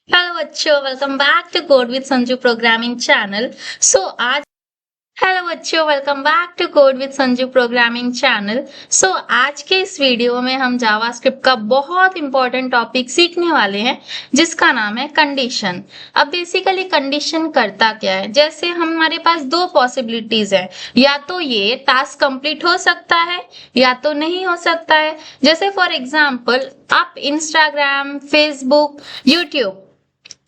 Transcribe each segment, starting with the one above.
Hello बच्चों, welcome back to code with Sanju programming channel. So आज के इस वीडियो में हम जावास्क्रिप्ट का बहुत इंपॉर्टेंट टॉपिक सीखने वाले हैं जिसका नाम है कंडीशन। अब बेसिकली कंडीशन करता क्या है, जैसे हमारे पास दो पॉसिबिलिटीज है, या तो ये टास्क कंप्लीट हो सकता है या तो नहीं हो सकता है। जैसे फॉर एग्जाम्पल आप इंस्टाग्राम, फेसबुक, यूट्यूब,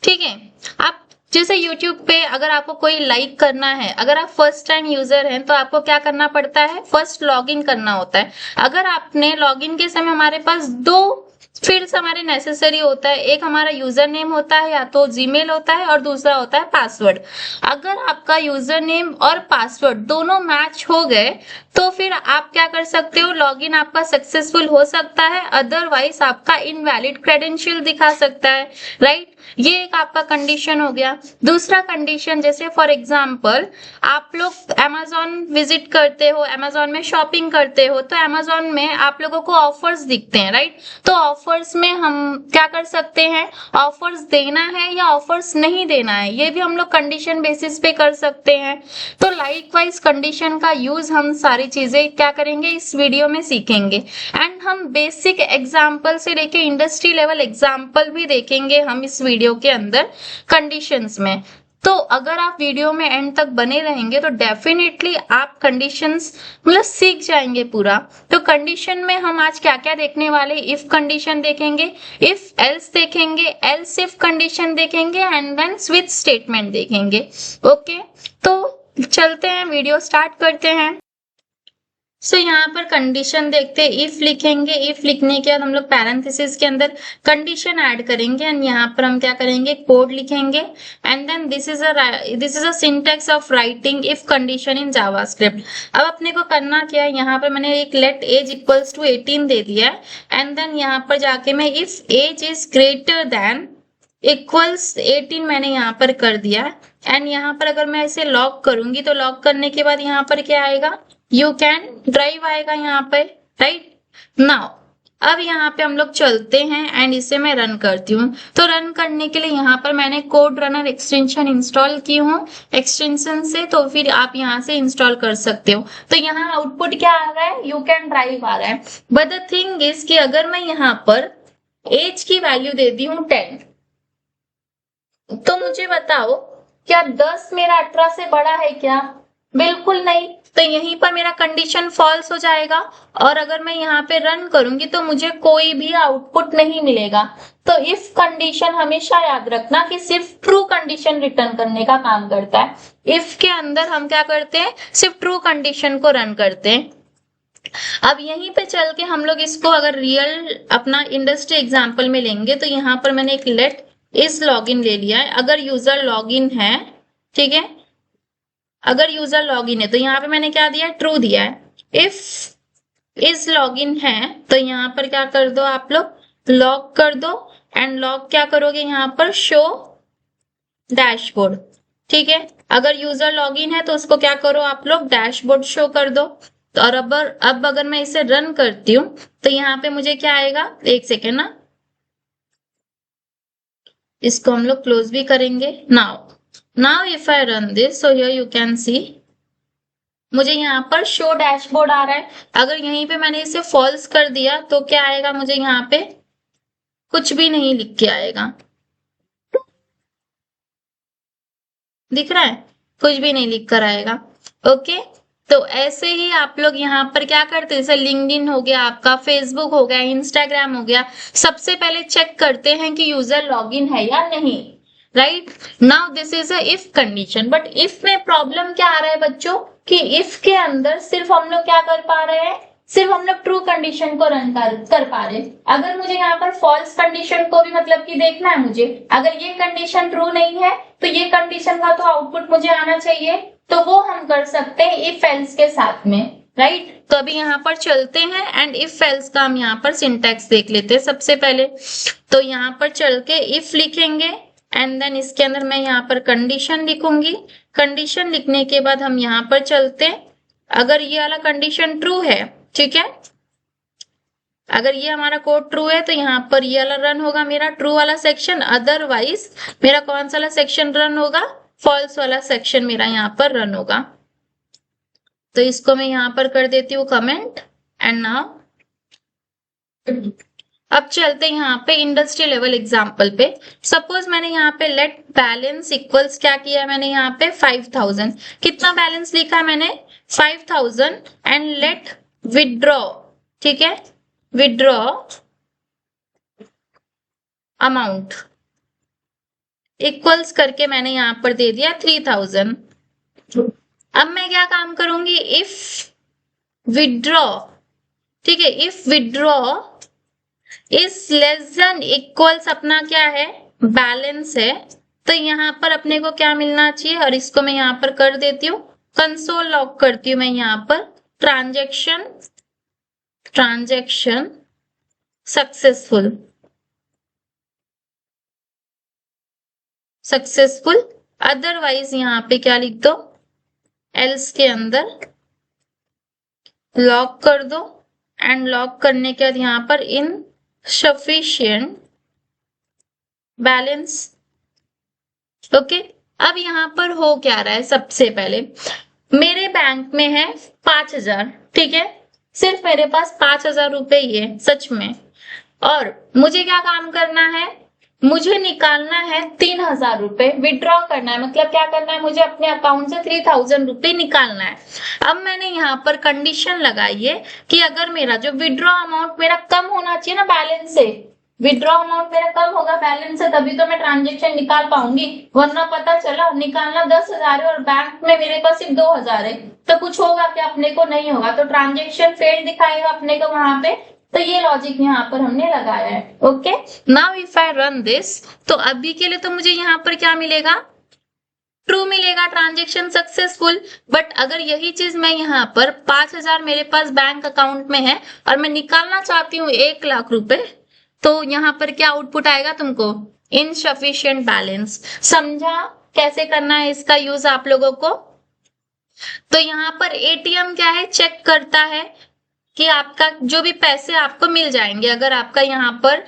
ठीक है, आप जैसे YouTube पे अगर आपको कोई लाइक करना है, अगर आप फर्स्ट टाइम यूजर हैं तो आपको क्या करना पड़ता है, फर्स्ट लॉगिन करना होता है। अगर आपने लॉगिन के समय हमारे पास दो फील्ड्स हमारे नेसेसरी होता है, एक हमारा यूजर नेम होता है या तो जीमेल होता है और दूसरा होता है पासवर्ड। अगर आपका यूजर नेम और पासवर्ड दोनों मैच हो गए तो फिर आप क्या कर सकते हो, लॉगिन आपका सक्सेसफुल हो सकता है, अदरवाइज आपका इनवैलिड क्रेडेंशियल दिखा सकता है, राइट। ये एक आपका कंडीशन हो गया। दूसरा कंडीशन, जैसे फॉर एग्जांपल आप लोग अमेजोन विजिट करते हो, अमेजोन में शॉपिंग करते हो, तो अमेजोन में आप लोगों को ऑफर्स दिखते हैं, राइट। तो ऑफर्स में हम क्या कर सकते हैं, ऑफर्स देना है या ऑफर्स नहीं देना है, ये भी हम लोग कंडीशन बेसिस पे कर सकते हैं। तो लाइक वाइज कंडीशन का यूज हम सारी चीजें क्या करेंगे, इस वीडियो में सीखेंगे। एंड हम बेसिक एग्जाम्पल से लेके इंडस्ट्री लेवल एग्जाम्पल भी देखेंगे हम इस वीडियो के अंदर कंडीशंस में। तो अगर आप वीडियो में एंड तक बने रहेंगे तो डेफिनेटली आप कंडीशंस मतलब सीख जाएंगे पूरा। तो कंडीशन में हम आज क्या क्या देखने वाले, इफ कंडीशन देखेंगे, इफ एल्स देखेंगे, एल्स इफ कंडीशन देखेंगे एंड देन स्विच स्टेटमेंट देखेंगे। ओके, तो चलते हैं, वीडियो स्टार्ट करते हैं। सो यहाँ पर कंडीशन देखते हैं, इफ लिखेंगे, इफ लिखने के बाद हम लोग पैरेंथेसिस के अंदर कंडीशन ऐड करेंगे एंड यहाँ पर हम क्या करेंगे, कोड लिखेंगे and then this is a syntax of writing if condition in JavaScript. अब अपने को करना क्या है, यहाँ पर मैंने एक लेट एज इक्वल्स टू 18 दे दिया है एंड देन यहाँ पर जाके मैं if age is greater than equals 18 मैंने यहाँ पर कर दिया एंड यहाँ पर अगर मैं इसे लॉक करूंगी तो लॉक करने के बाद यहाँ पर क्या आएगा, यू कैन ड्राइव आएगा यहाँ पे, राइट। नाउ अब यहाँ पे हम लोग चलते हैं एंड इसे मैं रन करती हूँ। तो रन करने के लिए यहाँ पर मैंने कोड रनर एक्सटेंशन इंस्टॉल की हूँ एक्सटेंशन से, तो फिर आप यहाँ से इंस्टॉल कर सकते हो। तो यहाँ आउटपुट क्या आ रहा है, यू कैन ड्राइव आ रहा है। बट द थिंग इज कि अगर मैं यहाँ पर एज की वैल्यू दे दी हूँ 10, तो मुझे बताओ क्या 10 मेरा 18 से बड़ा है क्या, बिल्कुल नहीं। तो यहीं पर मेरा कंडीशन फॉल्स हो जाएगा और अगर मैं यहाँ पे रन करूंगी तो मुझे कोई भी आउटपुट नहीं मिलेगा। तो इफ कंडीशन हमेशा याद रखना कि सिर्फ ट्रू कंडीशन रिटर्न करने का काम करता है। इफ के अंदर हम क्या करते हैं, सिर्फ ट्रू कंडीशन को रन करते हैं। अब यहीं पे चल के हम लोग इसको अगर रियल अपना इंडस्ट्री एग्जाम्पल में लेंगे तो यहाँ पर मैंने एक लेट इस लॉगिन ले लिया है। अगर यूजर लॉगिन है, ठीक है, अगर यूजर लॉगिन है तो यहाँ पे मैंने क्या दिया, ट्रू दिया है। इफ इस लॉगिन है तो यहाँ पर क्या कर दो, आप लोग लॉग कर दो एंड लॉग क्या करोगे, यहाँ पर शो डैशबोर्ड, ठीक है। अगर यूजर लॉगिन है तो उसको क्या करो, आप लोग डैशबोर्ड शो कर दो। तो और अब अगर मैं इसे रन करती हूँ तो यहाँ पे मुझे क्या आएगा, एक सेकेंड ना, इसको हम लोग क्लोज भी करेंगे। Now if I run this, so here you can see मुझे यहाँ पर शो डैशबोर्ड आ रहा है। अगर यहीं पे मैंने इसे फॉल्स कर दिया तो क्या आएगा, मुझे यहाँ पे कुछ भी नहीं लिख के आएगा, दिख रहा है, कुछ भी नहीं लिख कर आएगा। ओके, तो ऐसे ही आप लोग यहाँ पर क्या करते हैं, जैसे लिंक्डइन हो गया, आपका फेसबुक हो गया, इंस्टाग्राम हो गया, सबसे पहले चेक करते हैं कि यूजर लॉगिन है या नहीं, right. Now this is a if condition. But if में प्रॉब्लम क्या आ रहा है बच्चों, कि इफ के अंदर सिर्फ हम लोग क्या कर पा रहे हैं, सिर्फ हम लोग ट्रू कंडीशन को रन कर पा रहे। अगर मुझे यहाँ पर फॉल्स कंडीशन को भी मतलब कि देखना है मुझे, अगर ये कंडीशन ट्रू नहीं है तो ये कंडीशन का तो आउटपुट मुझे आना चाहिए, तो वो हम कर सकते हैं इफ एल्स के साथ में, राइट। तो अभी यहाँ पर चलते हैं एंड इफ एल्स का हम यहाँ पर सिंटैक्स देख लेते हैं सबसे पहले। तो यहाँ पर चल के इफ लिखेंगे एंड देन इसके अंदर मैं यहाँ पर कंडीशन लिखूंगी। कंडीशन लिखने के बाद हम यहाँ पर चलते हैं, अगर ये वाला कंडीशन ट्रू है, ठीक है, अगर ये हमारा कोड ट्रू है तो यहाँ पर ये वाला रन होगा मेरा ट्रू वाला सेक्शन, अदरवाइज मेरा कौन सा वाला सेक्शन रन होगा, फॉल्स वाला सेक्शन मेरा यहाँ पर रन होगा। तो इसको मैं यहाँ पर कर देती हूँ कमेंट एंड नाउ अब चलते हैं यहाँ पे इंडस्ट्री लेवल एग्जाम्पल पे। सपोज मैंने यहाँ पे लेट बैलेंस इक्वल्स क्या किया है, मैंने यहाँ पे 5000 कितना बैलेंस लिखा है मैंने 5000 एंड लेट विड्रॉ, ठीक है, विड्रॉ अमाउंट इक्वल्स करके मैंने यहाँ पर दे दिया 3000। अब मैं क्या काम करूंगी, इफ विड्रॉ, ठीक है, if withdraw is less than equals अपना क्या है बैलेंस है, तो यहाँ पर अपने को क्या मिलना चाहिए, और इसको मैं यहाँ पर कर देती हूँ कंसोल लॉग करती हूँ मैं यहाँ पर ट्रांजैक्शन सक्सेसफुल, अदरवाइज यहाँ पे क्या लिख दो, एल्स के अंदर लॉक कर दो एंड लॉक करने के बाद यहाँ पर इनसफिशिएंट बैलेंस। ओके, अब यहाँ पर हो क्या रहा है, सबसे पहले मेरे बैंक में है 5000, ठीक है, सिर्फ मेरे पास 5000 रुपए ही है सच में, और मुझे क्या काम करना है, मुझे निकालना है 3000 रुपए, विड्रॉ करना है, मतलब क्या करना है, मुझे अपने अकाउंट से 3000 रुपए निकालना है। अब मैंने यहाँ पर कंडीशन लगाई है कि अगर मेरा जो विड्रॉ अमाउंट मेरा कम होना चाहिए ना बैलेंस से, विड्रॉ अमाउंट मेरा कम होगा बैलेंस से तभी तो मैं ट्रांजेक्शन निकाल पाऊंगी, वरना पता चला निकालना 10,000 है और बैंक में मेरे पास सिर्फ 2000 है, तो कुछ होगा क्या, अपने को नहीं होगा, तो ट्रांजेक्शन फेल दिखाएगा अपने को वहां पे। तो ये लॉजिक यहाँ पर हमने लगाया है। Okay, now if I run this, तो अभी के लिए तो मुझे यहाँ पर क्या मिलेगा, ट्रू मिलेगा, ट्रांजेक्शन सक्सेसफुल। बट अगर यही चीज मैं यहाँ पर 5000 मेरे पास बैंक अकाउंट में है और मैं निकालना चाहती हूँ 1 लाख रुपए, तो यहाँ पर क्या आउटपुट आएगा तुमको, इनसफिशिएंट बैलेंस। समझा कैसे करना है इसका यूज आप लोगों को। तो यहाँ पर एटीएम क्या है, चेक करता है कि आपका जो भी पैसे आपको मिल जाएंगे, अगर आपका यहाँ पर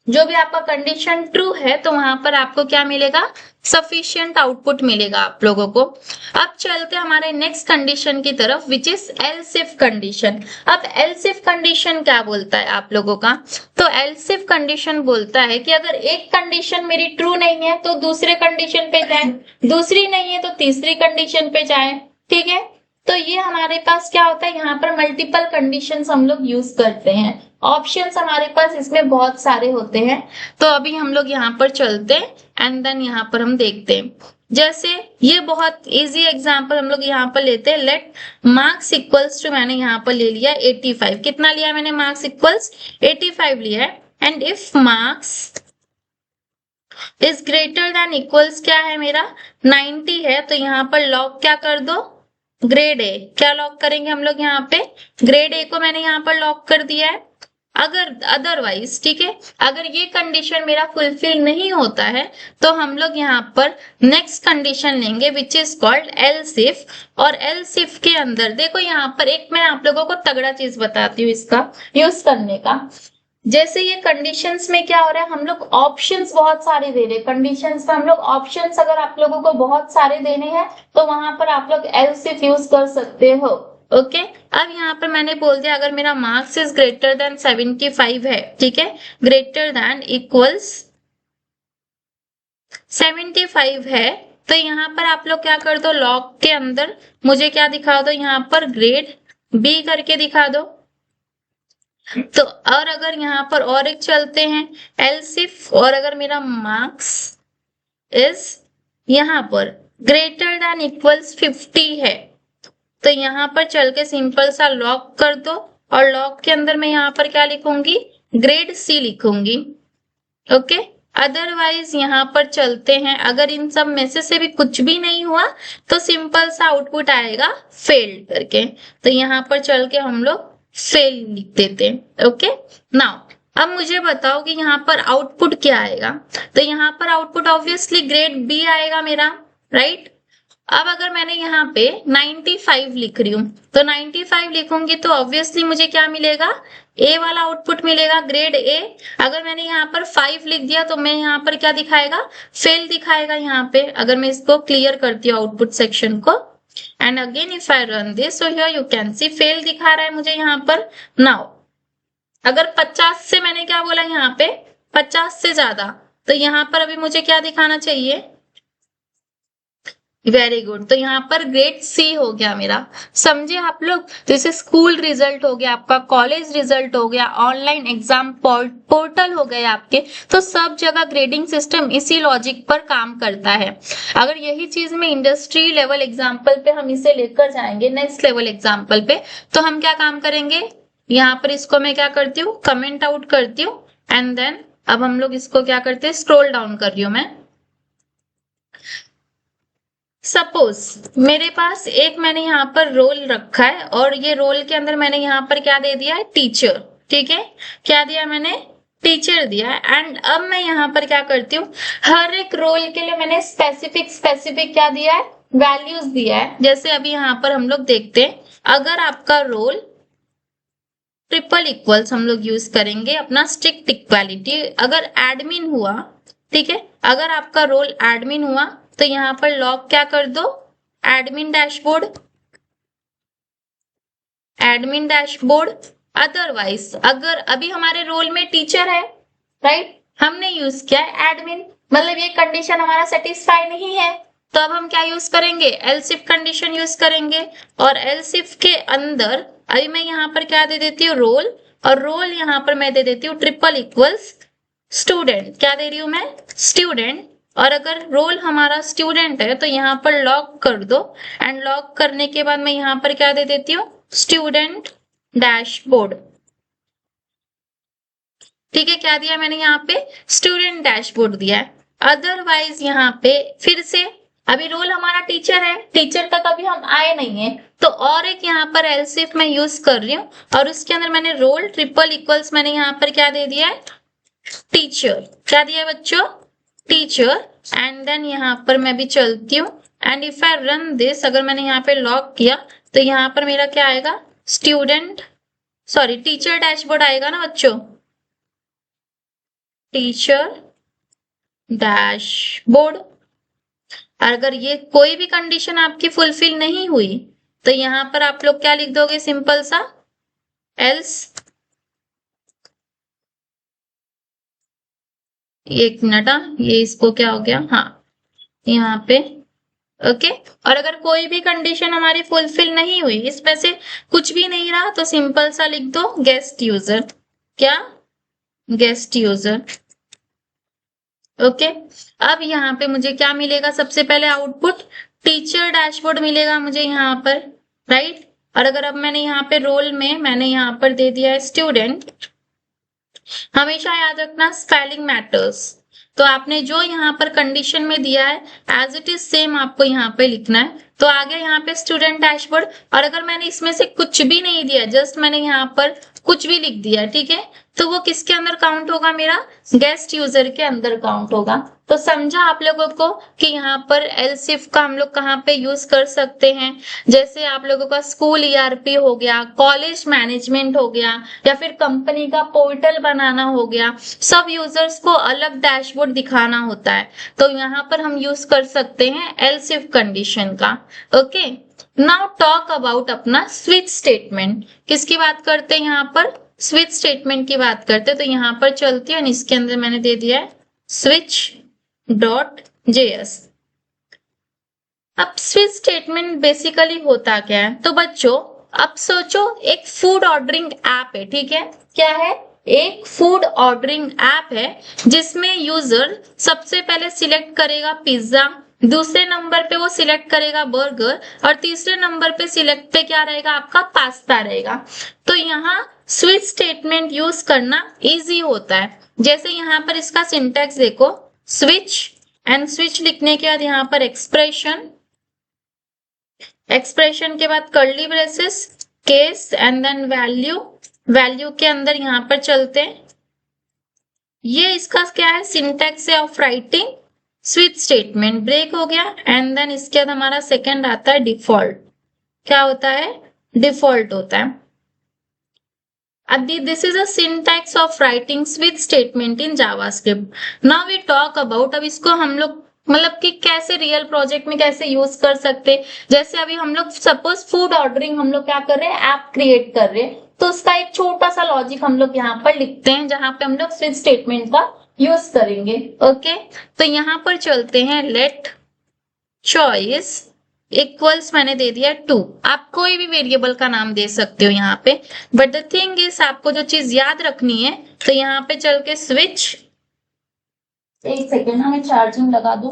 जो भी आपका कंडीशन ट्रू है तो वहां पर आपको क्या मिलेगा, सफिशिएंट आउटपुट मिलेगा आप लोगों को। अब चलते हमारे नेक्स्ट कंडीशन की तरफ, which is else if condition. अब एल्स इफ कंडीशन क्या बोलता है आप लोगों का, तो एल्स इफ कंडीशन बोलता है कि अगर एक कंडीशन मेरी ट्रू नहीं है तो दूसरे कंडीशन पे जाए, दूसरी नहीं है तो तीसरी कंडीशन पे जाए, ठीक है। तो ये हमारे पास क्या होता है, यहाँ पर मल्टीपल कंडीशंस हम लोग यूज करते हैं, ऑप्शंस हमारे पास इसमें बहुत सारे होते हैं। तो अभी हम लोग यहाँ पर चलते हैं एंड देन यहाँ पर हम देखते हैं। जैसे ये बहुत इजी एग्जांपल हम लोग यहाँ पर लेते हैं, लेट मार्क्स इक्वल्स टू, मैंने यहाँ पर ले लिया 85, कितना लिया मैंने, मार्क्स इक्वल्स 85 लिया है, and if marks is greater than equals क्या है मेरा 90 है, तो यहाँ पर लॉग क्या कर दो, ग्रेड ए, क्या लॉक करेंगे हम लोग यहाँ पे, ग्रेड ए को मैंने यहाँ पर लॉक कर दिया है। अगर अदरवाइज, ठीक है, अगर ये कंडीशन मेरा फुलफिल नहीं होता है तो हम लोग यहाँ पर नेक्स्ट कंडीशन लेंगे which is called else if. और एल्स इफ के अंदर देखो यहाँ पर एक मैं आप लोगों को तगड़ा चीज बताती हूँ इसका यूज करने का। जैसे ये कंडीशंस में क्या हो रहा है, हम लोग ऑप्शंस बहुत सारे दे रहे हैं, कंडीशंस में हम लोग ऑप्शंस अगर आप लोगों को बहुत सारे देने हैं तो वहां पर आप लोग एल्स इफ यूज कर सकते हो। ओके, अब यहाँ पर मैंने बोल दिया अगर मेरा मार्क्स इज ग्रेटर देन 75 है, ठीक है, ग्रेटर देन इक्वल्स 75 है, तो यहाँ पर आप लोग क्या कर दो, लॉग के अंदर मुझे क्या दिखा दो, यहाँ पर ग्रेड बी करके दिखा दो। तो और अगर यहाँ पर और एक चलते हैं एल्स इफ, और अगर मेरा मार्क्स इज यहाँ पर ग्रेटर देन इक्वल्स 50 है, तो यहाँ पर चल के सिंपल सा लॉक कर दो, और लॉक के अंदर मैं यहाँ पर क्या लिखूंगी, ग्रेड सी लिखूंगी। ओके, अदरवाइज यहाँ पर चलते हैं, अगर इन सब में से भी कुछ भी नहीं हुआ तो सिंपल सा आउटपुट आएगा फेल्ड करके, तो यहाँ पर चल के हम लोग फेल लिख देते हैं। ओके, नाउ अब मुझे बताओ कि यहाँ पर आउटपुट क्या आएगा, तो यहाँ पर आउटपुट ऑब्वियसली ग्रेड बी आएगा मेरा, राइट। अब अगर मैंने यहाँ पे 95 लिख रही हूँ तो 95 लिखूंगी तो ऑब्वियसली मुझे क्या मिलेगा, ए वाला आउटपुट मिलेगा, ग्रेड ए। अगर मैंने यहाँ पर 5 लिख दिया तो मैं यहाँ पर क्या दिखाएगा, फेल दिखाएगा यहाँ पे। अगर मैं इसको क्लियर करती हूँ आउटपुट सेक्शन को, and again if I run this, so here you can see fail दिखा रहा है मुझे यहाँ पर। नाउ अगर 50 से, मैंने क्या बोला यहाँ पे 50 से ज्यादा, तो यहाँ पर अभी मुझे क्या दिखाना चाहिए, वेरी गुड, तो यहाँ पर ग्रेड सी हो गया मेरा। समझे आप लोग। जैसे स्कूल रिजल्ट हो गया आपका, कॉलेज रिजल्ट हो गया, ऑनलाइन एग्जाम पोर्टल हो गए आपके, तो सब जगह ग्रेडिंग सिस्टम इसी लॉजिक पर काम करता है। अगर यही चीज में इंडस्ट्री लेवल एग्जाम्पल पे हम इसे लेकर जाएंगे, नेक्स्ट लेवल एग्जाम्पल पे, तो हम क्या काम करेंगे, यहाँ पर इसको मैं क्या करती हूँ, कमेंट आउट करती हूँ, एंड देन अब हम लोग इसको क्या करते हैं, स्क्रॉल डाउन कर रही हूँ मैं। सपोज मेरे पास एक मैंने यहाँ पर रोल रखा है, और ये रोल के अंदर मैंने यहाँ पर क्या दे दिया है, टीचर। ठीक है, क्या दिया मैंने, टीचर दिया है। एंड अब मैं यहाँ पर क्या करती हूँ, हर एक रोल के लिए मैंने स्पेसिफिक क्या दिया है, वैल्यूज दिया है। जैसे अभी यहाँ पर हम लोग देखते हैं, अगर आपका रोल ट्रिपल इक्वल्स हम लोग यूज करेंगे अपना स्ट्रिक्ट इक्वालिटी, अगर एडमिन हुआ, ठीक है, अगर आपका रोल एडमिन हुआ तो यहाँ पर लॉग क्या कर दो, admin dashboard, admin dashboard. Otherwise अगर अभी हमारे रोल में टीचर है, राइट, हमने यूज किया है एडमिन, मतलब ये कंडीशन हमारा सेटिस्फाई नहीं है, तो अब हम क्या यूज करेंगे, एल्स इफ कंडीशन यूज करेंगे। और एल्स इफ के अंदर अभी मैं यहाँ पर क्या दे देती हूँ, रोल, और रोल यहाँ पर मैं दे देती हूँ ट्रिपल इक्वल्स स्टूडेंट। क्या दे रही हूं मैं, स्टूडेंट। और अगर रोल हमारा स्टूडेंट है तो यहाँ पर लॉग कर दो, एंड लॉग करने के बाद मैं यहाँ पर क्या दे देती हूँ, स्टूडेंट डैशबोर्ड। ठीक है, क्या दिया मैंने यहाँ पे, स्टूडेंट डैशबोर्ड दिया है। अदरवाइज यहाँ पे फिर से अभी रोल हमारा टीचर है, टीचर तक अभी हम आए नहीं है, तो और एक यहाँ पर एल्स इफ मैं यूज कर रही हूँ, और उसके अंदर मैंने रोल ट्रिपल इक्वल्स मैंने यहाँ पर क्या दे दिया है, टीचर। क्या दिया है बच्चों, टीचर। एंड देन यहाँ पर मैं भी चलती हूँ, and if I run this, अगर मैंने यहाँ पे लॉग किया तो यहाँ पर मेरा क्या आएगा, स्टूडेंट, सॉरी टीचर डैशबोर्ड आएगा ना बच्चों, टीचर डैशबोर्ड। अगर ये कोई भी कंडीशन आपकी फुलफिल नहीं हुई तो यहाँ पर आप लोग क्या लिख दोगे, सिंपल सा एल्स, एक मिनट, ये इसको क्या हो गया, हाँ यहाँ पे ओके। और अगर कोई भी कंडीशन हमारी फुलफिल नहीं हुई, इसमें से कुछ भी नहीं रहा, तो सिंपल सा लिख दो गेस्ट यूजर। क्या, गेस्ट यूजर। ओके, अब यहाँ पे मुझे क्या मिलेगा, सबसे पहले आउटपुट टीचर डैशबोर्ड मिलेगा मुझे यहाँ पर, राइट। और अगर अब मैंने यहाँ पे रोल में मैंने यहाँ पर दे दिया है स्टूडेंट, हमेशा याद रखना स्पेलिंग मैटर्स, तो आपने जो यहाँ पर कंडीशन में दिया है एज इट इज सेम आपको यहाँ पे लिखना है। तो आगे यहाँ पे स्टूडेंट डैशबोर्ड, और अगर मैंने इसमें से कुछ भी नहीं दिया, जस्ट मैंने यहाँ पर कुछ भी लिख दिया, ठीक है, तो वो किसके अंदर काउंट होगा, मेरा गेस्ट यूजर के अंदर काउंट होगा। तो समझा आप लोगों को कि यहाँ पर एल्स इफ का हम लोग कहाँ पे यूज कर सकते हैं। जैसे आप लोगों का स्कूल ईआरपी हो गया, कॉलेज मैनेजमेंट हो गया, या फिर कंपनी का पोर्टल बनाना हो गया, सब यूजर्स को अलग डैशबोर्ड दिखाना होता है, तो यहाँ पर हम यूज कर सकते हैं एल्स इफ कंडीशन का। ओके, नाउ टॉक अबाउट अपना स्विच स्टेटमेंट। किसकी बात करते हैं यहाँ पर, स्विच स्टेटमेंट की बात करते हैं। तो यहाँ पर चलती है, इसके अंदर मैंने दे दिया है स्विच डॉट जेएस। अब स्विच स्टेटमेंट बेसिकली होता क्या है, तो बच्चों अब सोचो एक फूड ऑर्डरिंग ऐप है, ठीक है, क्या है, एक फूड ऑर्डरिंग ऐप है, जिसमें यूजर सबसे पहले सिलेक्ट करेगा पिज्जा, दूसरे नंबर पे वो सिलेक्ट करेगा बर्गर, और तीसरे नंबर पे सिलेक्ट पे क्या रहेगा, आपका पास्ता रहेगा। तो यहाँ स्विच स्टेटमेंट यूज करना इजी होता है। जैसे यहाँ पर इसका सिंटैक्स देखो, स्विच, एंड स्विच लिखने के बाद यहाँ पर एक्सप्रेशन, एक्सप्रेशन के बाद curly braces, case, and then value, value के अंदर यहाँ पर चलते हैं। ये इसका क्या है, सिंटैक्स है of writing switch statement break हो गया एंड देन इसके बाद हमारा सेकंड आता है डिफॉल्ट। क्या होता है? डिफॉल्ट होता है। अब this is a syntax of writing switch statement in JavaScript. Now we talk about, अब इसको हम लोग मतलब कि कैसे रियल प्रोजेक्ट में कैसे यूज कर सकते। जैसे अभी हम लोग सपोज फूड ऑर्डरिंग हम लोग क्या कर रहे हैं, ऐप क्रिएट कर रहे हैं, तो उसका एक छोटा सा लॉजिक हम लोग यहाँ पर लिखते हैं जहां पे हम लोग स्विच स्टेटमेंट का यूज करेंगे। ओके, तो यहाँ पर चलते हैं, लेट चॉइस इक्वल्स मैंने दे दिया 2। आप कोई भी वेरिएबल का नाम दे सकते हो यहाँ पे, बट द थिंग इज आपको जो चीज याद रखनी है, तो यहाँ पे चल के स्विच, एक सेकेंड ना मैं चार्जिंग लगा दूं।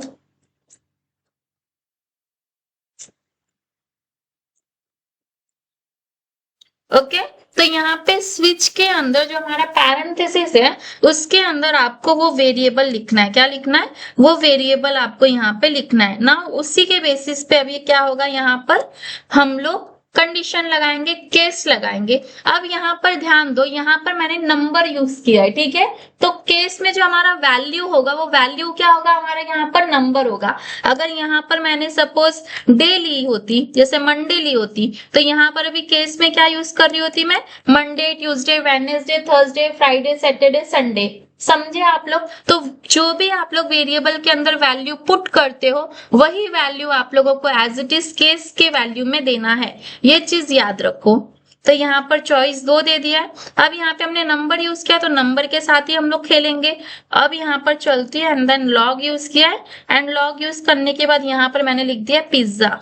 ओके, तो यहाँ पे स्विच के अंदर जो हमारा पैरेंथेसिस है उसके अंदर आपको वो वेरिएबल लिखना है। क्या लिखना है? वो वेरिएबल आपको यहाँ पे लिखना है ना। उसी के बेसिस पे अभी क्या होगा, यहाँ पर हम लोग कंडीशन लगाएंगे, केस लगाएंगे। अब यहाँ पर ध्यान दो, यहाँ पर मैंने नंबर यूज किया है, ठीक है। तो केस में जो हमारा वैल्यू होगा वो वैल्यू क्या होगा, हमारा यहाँ पर नंबर होगा। अगर यहाँ पर मैंने सपोज डे ली होती, जैसे मंडे ली होती, तो यहाँ पर अभी केस में क्या यूज कर रही होती मैं, Monday, Tuesday, Wednesday, Thursday, Friday, Saturday, Sunday. समझे आप लोग? तो जो भी आप लोग वेरिएबल के अंदर वैल्यू पुट करते हो वही वैल्यू आप लोगों को एज इट इज केस के वैल्यू में देना है, ये चीज याद रखो। तो यहाँ पर चॉइस 2 दे दिया है। अब यहाँ पे हमने नंबर यूज किया तो नंबर के साथ ही हम लोग खेलेंगे। अब यहाँ पर चलती है एंड देन लॉग यूज किया है, एंड लॉग यूज करने के बाद यहाँ पर मैंने लिख दिया पिज्जा।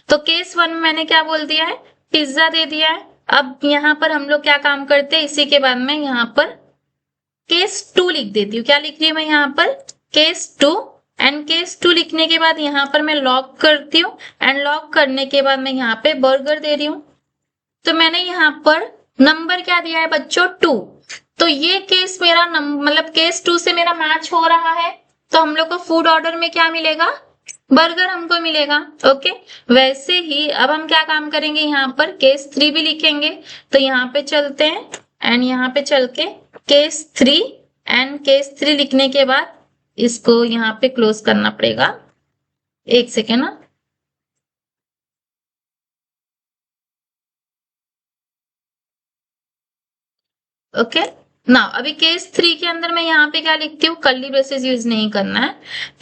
तो केस 1 में मैंने क्या बोल दिया है, पिज्जा दे दिया है। अब यहाँ पर हम लोग क्या काम करते हैं, इसी के बाद में यहाँ पर केस 2 लिख देती हूँ। क्या लिख रही है मैं यहाँ पर, केस 2, एंड केस 2 लिखने के बाद यहाँ पर मैं लॉग करती हूँ, एंड लॉग करने के बाद मैं यहाँ पे बर्गर दे रही हूँ। तो मैंने यहाँ पर नंबर क्या दिया है बच्चों, 2। तो ये केस मेरा मतलब केस 2 से मेरा मैच हो रहा है, तो हम लोग को फूड ऑर्डर में क्या मिलेगा, बर्गर हमको मिलेगा। ओके, वैसे ही अब हम क्या काम करेंगे, यहाँ पर केस 3 भी लिखेंगे। तो यहाँ पे चलते हैं एंड यहाँ पे चल के केस 3, एंड केस 3 लिखने के बाद इसको यहाँ पे क्लोज करना पड़ेगा। एक सेकेंड ना, ओके ना। अभी केस 3 के अंदर मैं यहाँ पे क्या लिखती हूँ, कर्ली ब्रेसेस यूज नहीं करना है।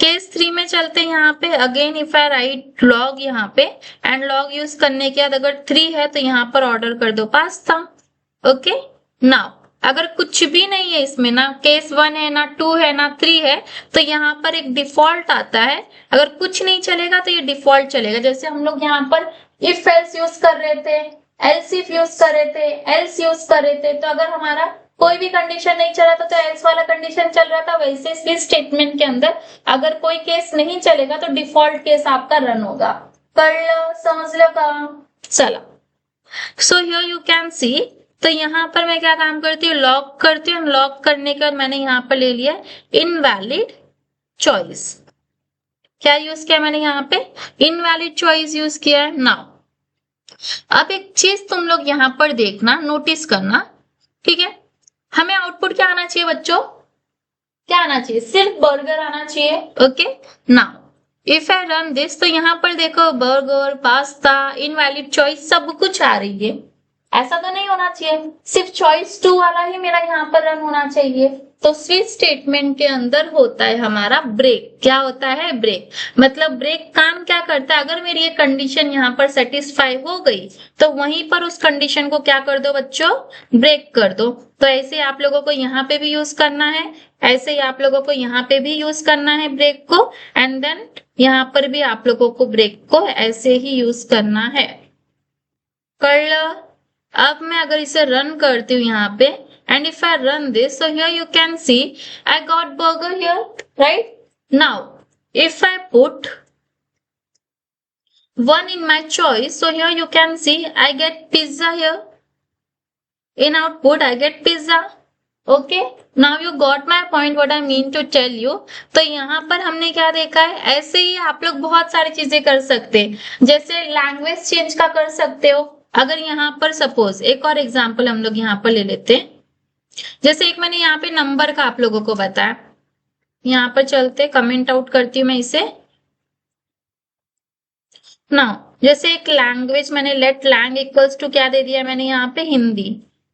केस 3 में चलते हैं यहाँ पे, again if I right log यहाँ पे, एंड लॉग यूज करने के बाद अगर 3 है तो यहाँ पर ऑर्डर कर दो पास्ता। ओके, नाउ अगर कुछ भी नहीं है इसमें, ना केस 1 है, ना 2 है, ना 3 है, तो यहाँ पर एक डिफॉल्ट आता है। अगर कुछ नहीं चलेगा तो ये डिफॉल्ट चलेगा। जैसे हम लोग यहाँ पर इफ एल्स यूज कर रहे थे, एल्स इफ यूज कर रहे थे, एल्स यूज कर रहे थे, तो अगर हमारा कोई भी कंडीशन नहीं चला था तो एल्स वाला कंडीशन चल रहा था। वैसे स्विच स्टेटमेंट के अंदर अगर कोई केस नहीं चलेगा तो डिफॉल्ट केस आपका रन होगा। कर लो, समझ लो काम। चलो, so here you can see, तो यहाँ पर मैं क्या काम करती हूँ, लॉक करती हूँ। लॉक करने के बाद मैंने यहाँ पर ले लिया इनवैलिड चॉइस। क्या यूज किया मैंने यहाँ पे, इनवैलिड चॉइस यूज किया है। नाउ अब एक चीज तुम लोग यहाँ पर देखना, नोटिस करना, ठीक है। हमें आउटपुट क्या आना चाहिए बच्चों, क्या आना चाहिए, सिर्फ बर्गर आना चाहिए। Okay, now if I run this, तो यहाँ पर देखो बर्गर, पास्ता, इनवैलिड चॉइस सब कुछ आ रही है। ऐसा तो नहीं होना चाहिए, सिर्फ चॉइस 2 वाला ही मेरा यहाँ पर रन होना चाहिए। तो स्विच स्टेटमेंट के अंदर होता है हमारा ब्रेक। क्या होता है, ब्रेक। मतलब ब्रेक काम क्या करता है, अगर मेरी ये कंडीशन यहाँ पर सेटिस्फाई हो गई तो वहीं पर उस कंडीशन को क्या कर दो बच्चों, ब्रेक कर दो। तो ऐसे आप लोगों को यहाँ पे भी यूज करना है, ऐसे ही आप लोगों को यहाँ पे भी यूज करना है ब्रेक को, एंड देन यहाँ पर भी आप लोगों को ब्रेक को ऐसे ही यूज करना है। कर लो। अब मैं अगर इसे रन करती हूँ यहाँ पे, and if I run this, so here you can see I got burger here, right? Now if I put 1 in my choice, so here you can see I get pizza here. In output I get pizza. Okay, now you got my point, what I mean to tell you. तो यहाँ पर हमने क्या देखा है, ऐसे ही आप लोग बहुत सारी चीजें कर सकते हैं। जैसे लैंग्वेज चेंज का कर सकते हो। अगर यहाँ पर सपोज एक और एग्जांपल हम लोग यहाँ पर ले लेते हैं। जैसे एक मैंने यहाँ पे नंबर का आप लोगों को बताया, यहाँ पर चलते, कमेंट आउट करती हूँ मैं इसे। नाउ जैसे एक लैंग्वेज मैंने लेट लैंग इक्वल्स टू क्या दे दिया मैंने यहाँ पे, हिंदी।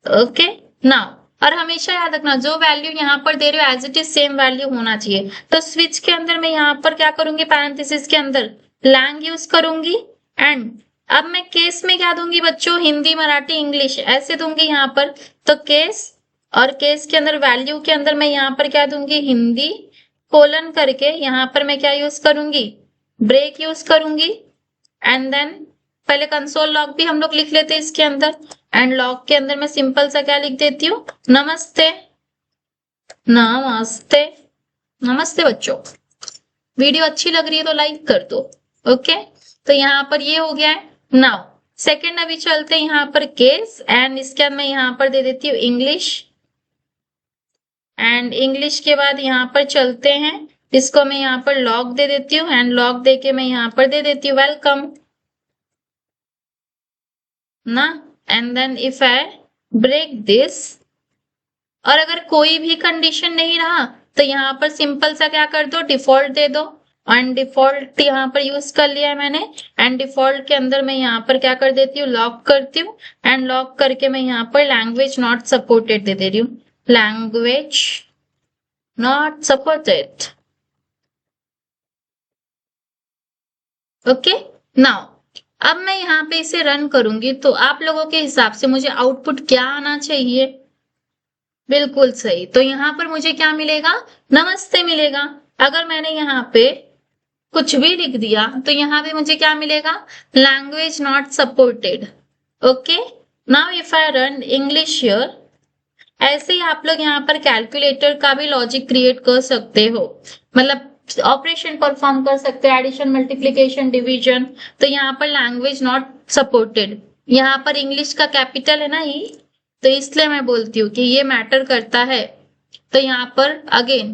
ओके नाउ, और हमेशा याद रखना जो वैल्यू यहाँ पर दे रही हो as it is same value होना चाहिए। तो स्विच के अंदर मैं यहाँ पर क्या करूंगी, पैरेंथेसिस के अंदर लैंग यूज करूंगी। एंड अब मैं केस में क्या दूंगी बच्चों, हिंदी मराठी इंग्लिश ऐसे दूंगी यहाँ पर। तो केस, और केस के अंदर वैल्यू के अंदर मैं यहाँ पर क्या दूंगी, हिंदी कोलन करके यहाँ पर मैं क्या यूज करूंगी, ब्रेक यूज करूंगी। एंड देन पहले कंसोल लॉग भी हम लोग लिख लेते हैं इसके अंदर। एंड लॉग के अंदर मैं सिंपल सा क्या लिख देती हूँ, नमस्ते। नमस्ते, नमस्ते बच्चों। वीडियो अच्छी लग रही है तो लाइक कर दो। ओके, तो यहाँ पर ये हो गया है। नाउ सेकेंड अभी चलते हैं यहाँ पर केस, एंड इसके बाद मैं यहाँ पर दे देती हूँ इंग्लिश। एंड इंग्लिश के बाद यहाँ पर चलते हैं, इसको मैं यहाँ पर लॉग दे देती हूँ। एंड लॉग देके मैं यहाँ पर दे देती हूँ वेलकम ना। And then if I break this, और अगर कोई भी कंडीशन नहीं रहा तो यहाँ पर सिंपल सा क्या कर दो, डिफॉल्ट दे दो। एंड डिफॉल्ट यहाँ पर यूज कर लिया है मैंने। एंड डिफॉल्ट के अंदर मैं यहाँ पर क्या कर देती हूँ, लॉक करती हूँ। एंड लॉक करके मैं यहाँ पर लैंग्वेज नॉट सपोर्टेड दे दे रही हूँ, language not supported. Okay now अब मैं यहाँ पे इसे रन करूंगी तो आप लोगों के हिसाब से मुझे आउटपुट क्या आना चाहिए, बिल्कुल सही। तो यहाँ पर मुझे क्या मिलेगा, नमस्ते मिलेगा। अगर मैंने यहाँ पे कुछ भी लिख दिया तो यहाँ पे मुझे क्या मिलेगा, language not supported. Okay now if I run English here, ऐसे ही आप लोग यहाँ पर कैलकुलेटर का भी लॉजिक क्रिएट कर सकते हो, मतलब ऑपरेशन परफॉर्म कर सकते हैं, एडिशन मल्टीप्लीकेशन डिवीजन। तो यहाँ पर लैंग्वेज नॉट सपोर्टेड, यहाँ पर इंग्लिश का कैपिटल है ना ई, तो इसलिए मैं बोलती हूँ कि ये मैटर करता है। तो यहाँ पर अगेन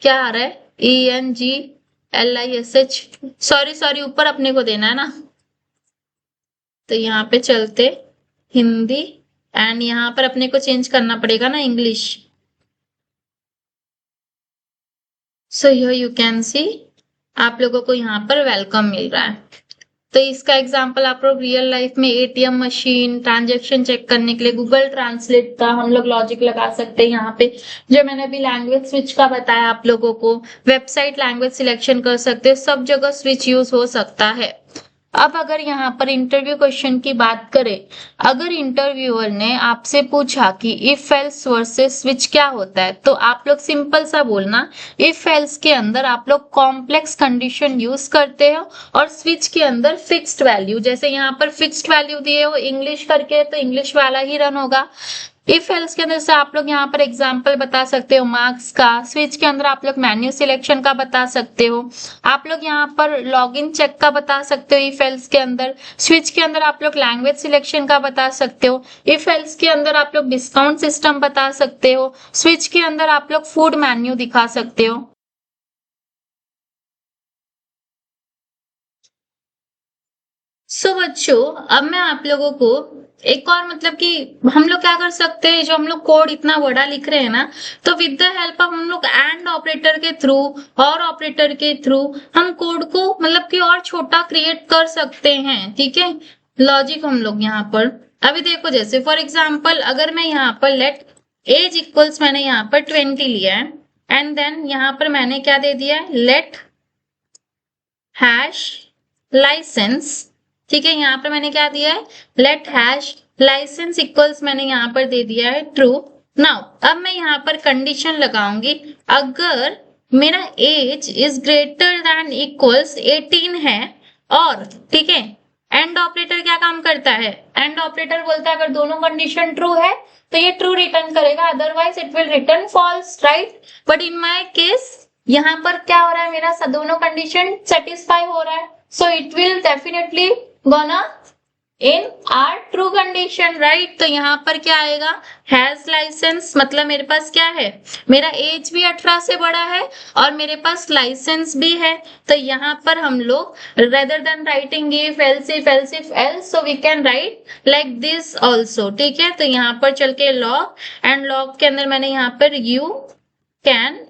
क्या आ रहा है, ENGLISH, सॉरी ऊपर अपने को देना है ना। तो यहाँ पे चलते हिंदी, एंड यहाँ पर अपने को चेंज करना पड़ेगा ना English. So here you can see, आप लोगों को यहाँ पर वेलकम मिल रहा है। तो इसका एग्जांपल आप लोग रियल लाइफ में एटीएम मशीन ट्रांजैक्शन चेक करने के लिए गूगल ट्रांसलेट का हम लोग लॉजिक लगा सकते हैं। यहाँ पे जो मैंने अभी लैंग्वेज स्विच का बताया आप लोगों को, वेबसाइट लैंग्वेज सिलेक्शन कर सकते हैं, सब जगह स्विच यूज हो सकता है। अब अगर यहाँ पर इंटरव्यू क्वेश्चन की बात करें, अगर इंटरव्यूअर ने आपसे पूछा कि इफ एल्स वर्सेस स्विच क्या होता है, तो आप लोग सिंपल सा बोलना, इफ एल्स के अंदर आप लोग कॉम्प्लेक्स कंडीशन यूज करते हो और स्विच के अंदर फिक्स्ड वैल्यू, जैसे यहाँ पर फिक्स्ड वैल्यू दिए हो इंग्लिश करके तो इंग्लिश वाला ही रन होगा। इफ एल्स के अंदर से आप लोग यहाँ पर एग्जाम्पल बता सकते हो मार्क्स का, स्विच के अंदर आप लोग मेन्यू सिलेक्शन का बता सकते हो, आप लोग यहाँ पर लॉगिन चेक का बता सकते हो। इफ एल्स के अंदर स्विच के अंदर आप लोग लैंग्वेज सिलेक्शन का बता सकते हो। इफ एल्स के अंदर आप लोग डिस्काउंट सिस्टम बता सकते हो। स्विच के अंदर आप लोग फूड मेन्यू दिखा सकते हो। सो बच्चों अब मैं आप लोगों को एक और, मतलब कि हम लोग क्या कर सकते हैं, जो हम लोग कोड इतना बड़ा लिख रहे हैं ना, तो विद द हेल्प ऑफ हम लोग एंड ऑपरेटर के थ्रू और ऑपरेटर के थ्रू हम कोड को मतलब कि और छोटा क्रिएट कर सकते हैं। ठीक है, लॉजिक हम लोग यहाँ पर अभी देखो, जैसे फॉर एग्जाम्पल अगर मैं यहाँ पर लेट एज इक्वल्स मैंने यहाँ पर 20 लिया है, एंड देन यहाँ पर मैंने क्या दे दिया है, लेट हैश लाइसेंस। ठीक है, यहाँ पर मैंने क्या दिया है, लेट हैश लाइसेंस इक्वल्स मैंने यहाँ पर दे दिया है ट्रू। नाउ अब मैं यहाँ पर कंडीशन लगाऊंगी, अगर मेरा age is greater than equals 18 है, और ठीक है एंड ऑपरेटर क्या काम करता है, एंड ऑपरेटर बोलता है अगर दोनों कंडीशन ट्रू है तो ये ट्रू रिटर्न करेगा, otherwise it will return false, right. But in my case यहाँ पर क्या हो रहा है, मेरा दोनों कंडीशन सेटिस्फाई हो रहा है, so it will definitely gonna in our true condition, right। तो यहाँ पर क्या आएगा, हैज लाइसेंस, मतलब मेरे पास क्या है, मेरा एज भी 18 से बड़ा है और मेरे पास लाइसेंस भी है। तो यहाँ पर हम लोग rather than writing if else else, so we can write like this also. ठीक है, तो यहाँ पर चल के लॉग, एंड लॉग के अंदर मैंने यहाँ पर यू कैन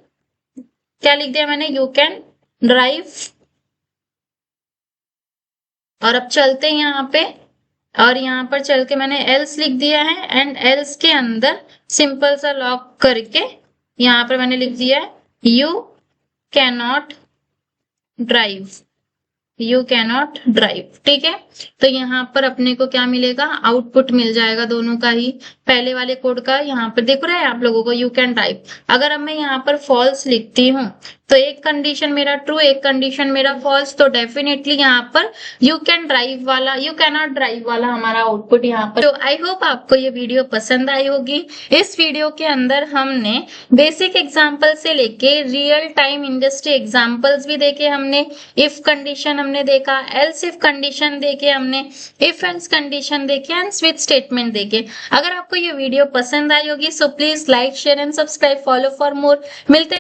क्या लिख दिया मैंने, यू कैन ड्राइव। और अब चलते हैं यहाँ पे, और यहाँ पर चल के मैंने एल्स लिख दिया है, एंड एल्स के अंदर सिंपल सा लॉक करके यहाँ पर मैंने लिख दिया है you cannot drive, you cannot drive. ठीक है, तो यहाँ पर अपने को क्या मिलेगा, आउटपुट मिल जाएगा दोनों का ही, पहले वाले कोड का। यहाँ पर दिख रहा है आप लोगों को यू कैन ड्राइव। अगर अब मैं यहाँ पर फॉल्स लिखती हूँ तो एक कंडीशन मेरा ट्रू, एक कंडीशन मेरा फॉल्स, तो डेफिनेटली यहाँ पर यू कैन ड्राइव वाला, यू कैनॉट ड्राइव वाला हमारा आउटपुट यहाँ पर। तो आई होप आपको ये वीडियो पसंद आई होगी। इस वीडियो के अंदर हमने बेसिक एग्जाम्पल से लेके रियल टाइम इंडस्ट्री एग्जाम्पल्स भी देखे हमने, इफ कंडीशन हमने देखा, एल्स इफ कंडीशन देखे हमने, इफ एल्स कंडीशन देखे, एंड स्विच स्टेटमेंट देखे। अगर आपको ये वीडियो पसंद आई होगी so please like share and subscribe, follow for more. मिलते